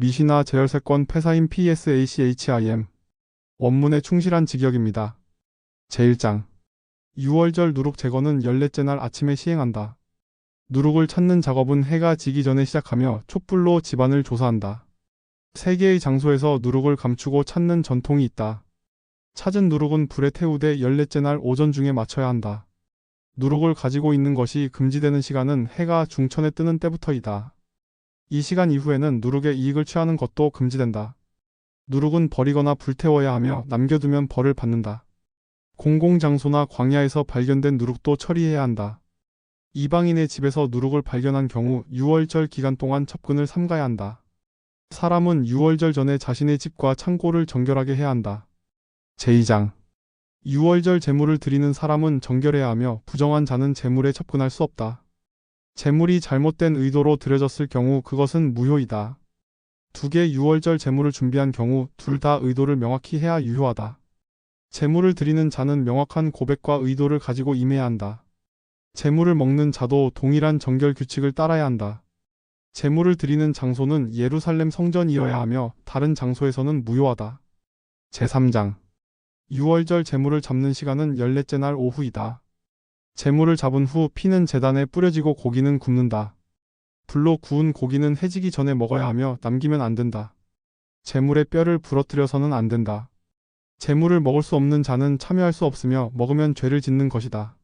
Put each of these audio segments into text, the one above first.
미시나 제열세권 폐사인 PSACHIM. 원문에 충실한 직역입니다. 제1장. 유월절 누룩 제거는 14째 날 아침에 시행한다. 누룩을 찾는 작업은 해가 지기 전에 시작하며 촛불로 집안을 조사한다. 세 개의 장소에서 누룩을 감추고 찾는 전통이 있다. 찾은 누룩은 불에 태우되 14째 날 오전 중에 맞춰야 한다. 누룩을 가지고 있는 것이 금지되는 시간은 해가 중천에 뜨는 때부터이다. 이 시간 이후에는 누룩의 이익을 취하는 것도 금지된다. 누룩은 버리거나 불태워야 하며 남겨두면 벌을 받는다. 공공장소나 광야에서 발견된 누룩도 처리해야 한다. 이방인의 집에서 누룩을 발견한 경우 유월절 기간 동안 첩근을 삼가야 한다. 사람은 유월절 전에 자신의 집과 창고를 정결하게 해야 한다. 제2장. 유월절 제물을 드리는 사람은 정결해야 하며 부정한 자는 제물에 첩근할 수 없다. 제물이 잘못된 의도로 드려졌을 경우 그것은 무효이다. 두 개 유월절 제물을 준비한 경우 둘 다 의도를 명확히 해야 유효하다. 제물을 드리는 자는 명확한 고백과 의도를 가지고 임해야 한다. 제물을 먹는 자도 동일한 정결 규칙을 따라야 한다. 제물을 드리는 장소는 예루살렘 성전이어야 하며 다른 장소에서는 무효하다. 제3장. 유월절 제물을 잡는 시간은 14째 날 오후이다. 제물을 잡은 후 피는 제단에 뿌려지고 고기는 굽는다. 불로 구운 고기는 해지기 전에 먹어야 하며 남기면 안 된다. 제물의 뼈를 부러뜨려서는 안 된다. 제물을 먹을 수 없는 자는 참여할 수 없으며 먹으면 죄를 짓는 것이다.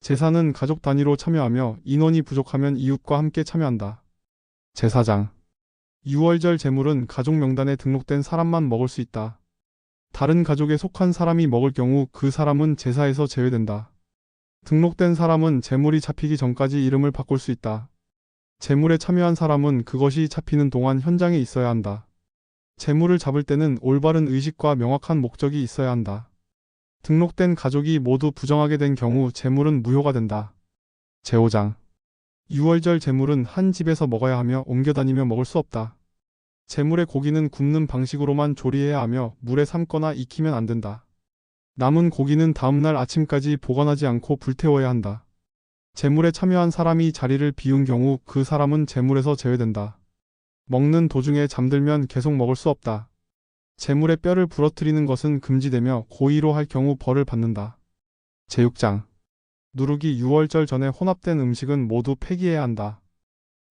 제사는 가족 단위로 참여하며 인원이 부족하면 이웃과 함께 참여한다. 제4장. 유월절 제물은 가족 명단에 등록된 사람만 먹을 수 있다. 다른 가족에 속한 사람이 먹을 경우 그 사람은 제사에서 제외된다. 등록된 사람은 제물이 잡히기 전까지 이름을 바꿀 수 있다. 제물에 참여한 사람은 그것이 잡히는 동안 현장에 있어야 한다. 제물을 잡을 때는 올바른 의식과 명확한 목적이 있어야 한다. 등록된 가족이 모두 부정하게 된 경우 제물은 무효가 된다. 제5장. 유월절 제물은 한 집에서 먹어야 하며 옮겨 다니며 먹을 수 없다. 제물의 고기는 굽는 방식으로만 조리해야 하며 물에 삶거나 익히면 안 된다. 남은 고기는 다음날 아침까지 보관하지 않고 불태워야 한다. 제물에 참여한 사람이 자리를 비운 경우 그 사람은 제물에서 제외된다. 먹는 도중에 잠들면 계속 먹을 수 없다. 제물의 뼈를 부러뜨리는 것은 금지되며 고의로 할 경우 벌을 받는다. 제6장. 누룩이 유월절 전에 혼합된 음식은 모두 폐기해야 한다.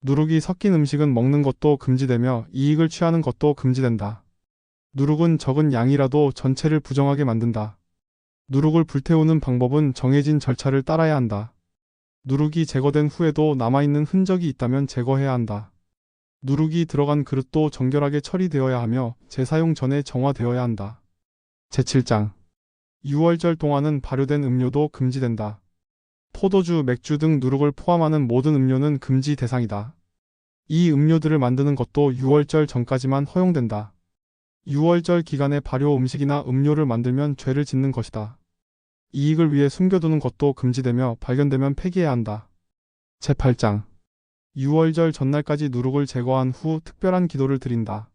누룩이 섞인 음식은 먹는 것도 금지되며 이익을 취하는 것도 금지된다. 누룩은 적은 양이라도 전체를 부정하게 만든다. 누룩을 불태우는 방법은 정해진 절차를 따라야 한다. 누룩이 제거된 후에도 남아있는 흔적이 있다면 제거해야 한다. 누룩이 들어간 그릇도 정결하게 처리되어야 하며 재사용 전에 정화되어야 한다. 제7장. 유월절 동안은 발효된 음료도 금지된다. 포도주, 맥주 등 누룩을 포함하는 모든 음료는 금지 대상이다. 이 음료들을 만드는 것도 유월절 전까지만 허용된다. 유월절 기간에 발효 음식이나 음료를 만들면 죄를 짓는 것이다. 이익을 위해 숨겨두는 것도 금지되며 발견되면 폐기해야 한다. 제8장. 유월절 전날까지 누룩을 제거한 후 특별한 기도를 드린다.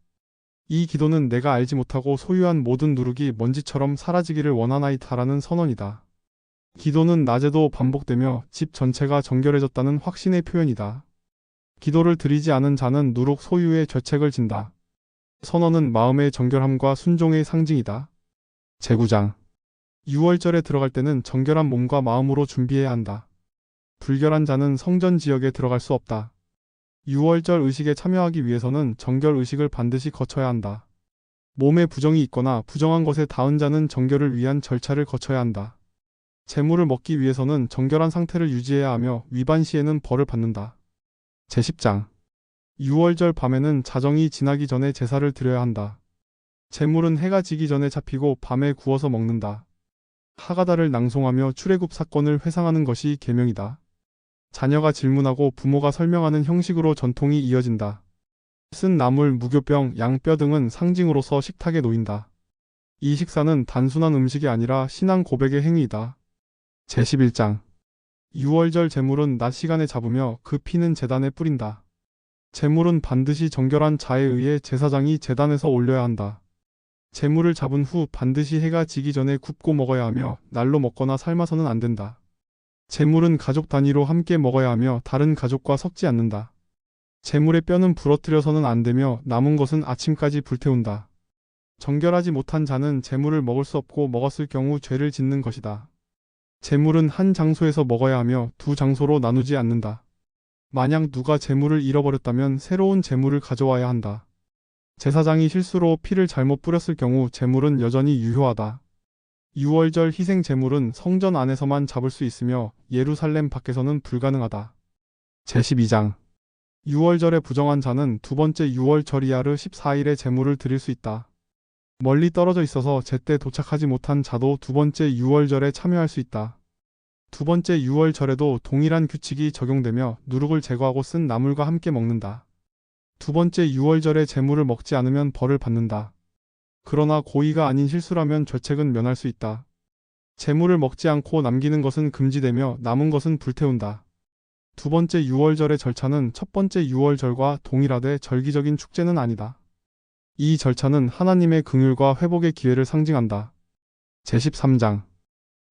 이 기도는 내가 알지 못하고 소유한 모든 누룩이 먼지처럼 사라지기를 원하나이다라는 선언이다. 기도는 낮에도 반복되며 집 전체가 정결해졌다는 확신의 표현이다. 기도를 드리지 않은 자는 누룩 소유의 죄책을 진다. 선언은 마음의 정결함과 순종의 상징이다. 제9장. 유월절에 들어갈 때는 정결한 몸과 마음으로 준비해야 한다. 불결한 자는 성전 지역에 들어갈 수 없다. 유월절 의식에 참여하기 위해서는 정결 의식을 반드시 거쳐야 한다. 몸에 부정이 있거나 부정한 것에 닿은 자는 정결을 위한 절차를 거쳐야 한다. 제물을 먹기 위해서는 정결한 상태를 유지해야 하며 위반 시에는 벌을 받는다. 제10장. 유월절 밤에는 자정이 지나기 전에 제사를 드려야 한다. 제물은 해가 지기 전에 잡히고 밤에 구워서 먹는다. 하가다를 낭송하며 출애굽 사건을 회상하는 것이 계명이다. 자녀가 질문하고 부모가 설명하는 형식으로 전통이 이어진다. 쓴 나물, 무교병, 양뼈 등은 상징으로서 식탁에 놓인다. 이 식사는 단순한 음식이 아니라 신앙 고백의 행위이다. 제11장. 유월절 제물은 낮 시간에 잡으며 그 피는 제단에 뿌린다. 제물은 반드시 정결한 자에 의해 제사장이 제단에서 올려야 한다. 제물을 잡은 후 반드시 해가 지기 전에 굽고 먹어야 하며 날로 먹거나 삶아서는 안 된다. 제물은 가족 단위로 함께 먹어야 하며 다른 가족과 섞지 않는다. 재물의 뼈는 부러뜨려서는 안 되며 남은 것은 아침까지 불태운다. 정결하지 못한 자는 재물을 먹을 수 없고 먹었을 경우 죄를 짓는 것이다. 재물은 한 장소에서 먹어야 하며 두 장소로 나누지 않는다. 만약 누가 재물을 잃어버렸다면 새로운 재물을 가져와야 한다. 제사장이 실수로 피를 잘못 뿌렸을 경우 재물은 여전히 유효하다. 유월절 희생 재물은 성전 안에서만 잡을 수 있으며 예루살렘 밖에서는 불가능하다. 제12장 유월절에 부정한 자는 두 번째 유월절 이하르 14일에 재물을 드릴 수 있다. 멀리 떨어져 있어서 제때 도착하지 못한 자도 두 번째 유월절에 참여할 수 있다. 두 번째 유월절에도 동일한 규칙이 적용되며 누룩을 제거하고 쓴 나물과 함께 먹는다. 두 번째 유월절에 재물을 먹지 않으면 벌을 받는다. 그러나 고의가 아닌 실수라면 죄책은 면할 수 있다. 재물을 먹지 않고 남기는 것은 금지되며 남은 것은 불태운다. 두 번째 유월절의 절차는 첫 번째 유월절과 동일하되 절기적인 축제는 아니다. 이 절차는 하나님의 긍휼과 회복의 기회를 상징한다. 제13장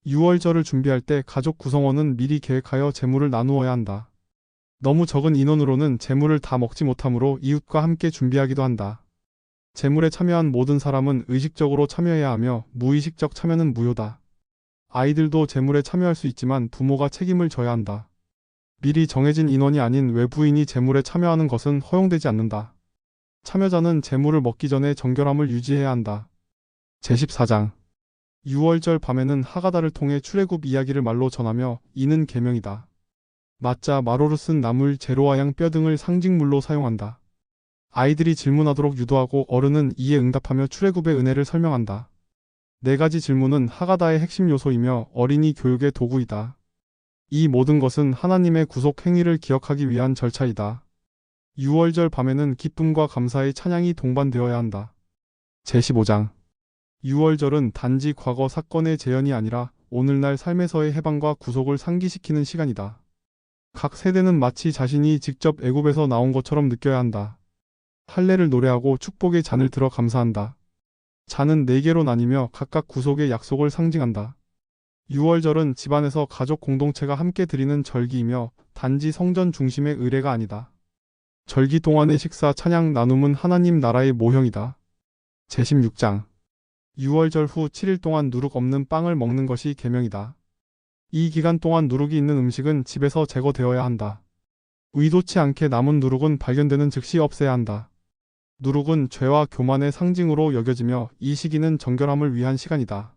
유월절을 준비할 때 가족 구성원은 미리 계획하여 재물을 나누어야 한다. 너무 적은 인원으로는 재물을 다 먹지 못하므로 이웃과 함께 준비하기도 한다. 재물에 참여한 모든 사람은 의식적으로 참여해야 하며 무의식적 참여는 무효다. 아이들도 재물에 참여할 수 있지만 부모가 책임을 져야 한다. 미리 정해진 인원이 아닌 외부인이 재물에 참여하는 것은 허용되지 않는다. 참여자는 재물을 먹기 전에 정결함을 유지해야 한다. 제14장 유월절 밤에는 하가다를 통해 출애굽 이야기를 말로 전하며 이는 계명이다. 마짜 마로로 쓴 나물, 재료와 양, 뼈 등을 상징물로 사용한다. 아이들이 질문하도록 유도하고 어른은 이에 응답하며 출애굽의 은혜를 설명한다. 네 가지 질문은 하가다의 핵심 요소이며 어린이 교육의 도구이다. 이 모든 것은 하나님의 구속 행위를 기억하기 위한 절차이다. 유월절 밤에는 기쁨과 감사의 찬양이 동반되어야 한다. 제15장 유월절은 단지 과거 사건의 재현이 아니라 오늘날 삶에서의 해방과 구속을 상기시키는 시간이다. 각 세대는 마치 자신이 직접 애굽에서 나온 것처럼 느껴야 한다. 할례를 노래하고 축복의 잔을 들어 감사한다. 잔은 4개로 나뉘며 각각 구속의 약속을 상징한다. 유월절은 집안에서 가족 공동체가 함께 드리는 절기이며 단지 성전 중심의 의례가 아니다. 절기 동안의 식사, 찬양, 나눔은 하나님 나라의 모형이다. 제16장 유월절 후 7일 동안 누룩 없는 빵을 먹는 것이 계명이다. 이 기간 동안 누룩이 있는 음식은 집에서 제거되어야 한다. 의도치 않게 남은 누룩은 발견되는 즉시 없애야 한다. 누룩은 죄와 교만의 상징으로 여겨지며 이 시기는 정결함을 위한 시간이다.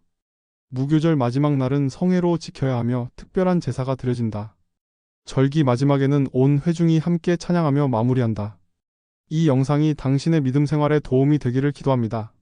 무교절 마지막 날은 성회로 지켜야 하며 특별한 제사가 드려진다. 절기 마지막에는 온 회중이 함께 찬양하며 마무리한다. 이 영상이 당신의 믿음 생활에 도움이 되기를 기도합니다.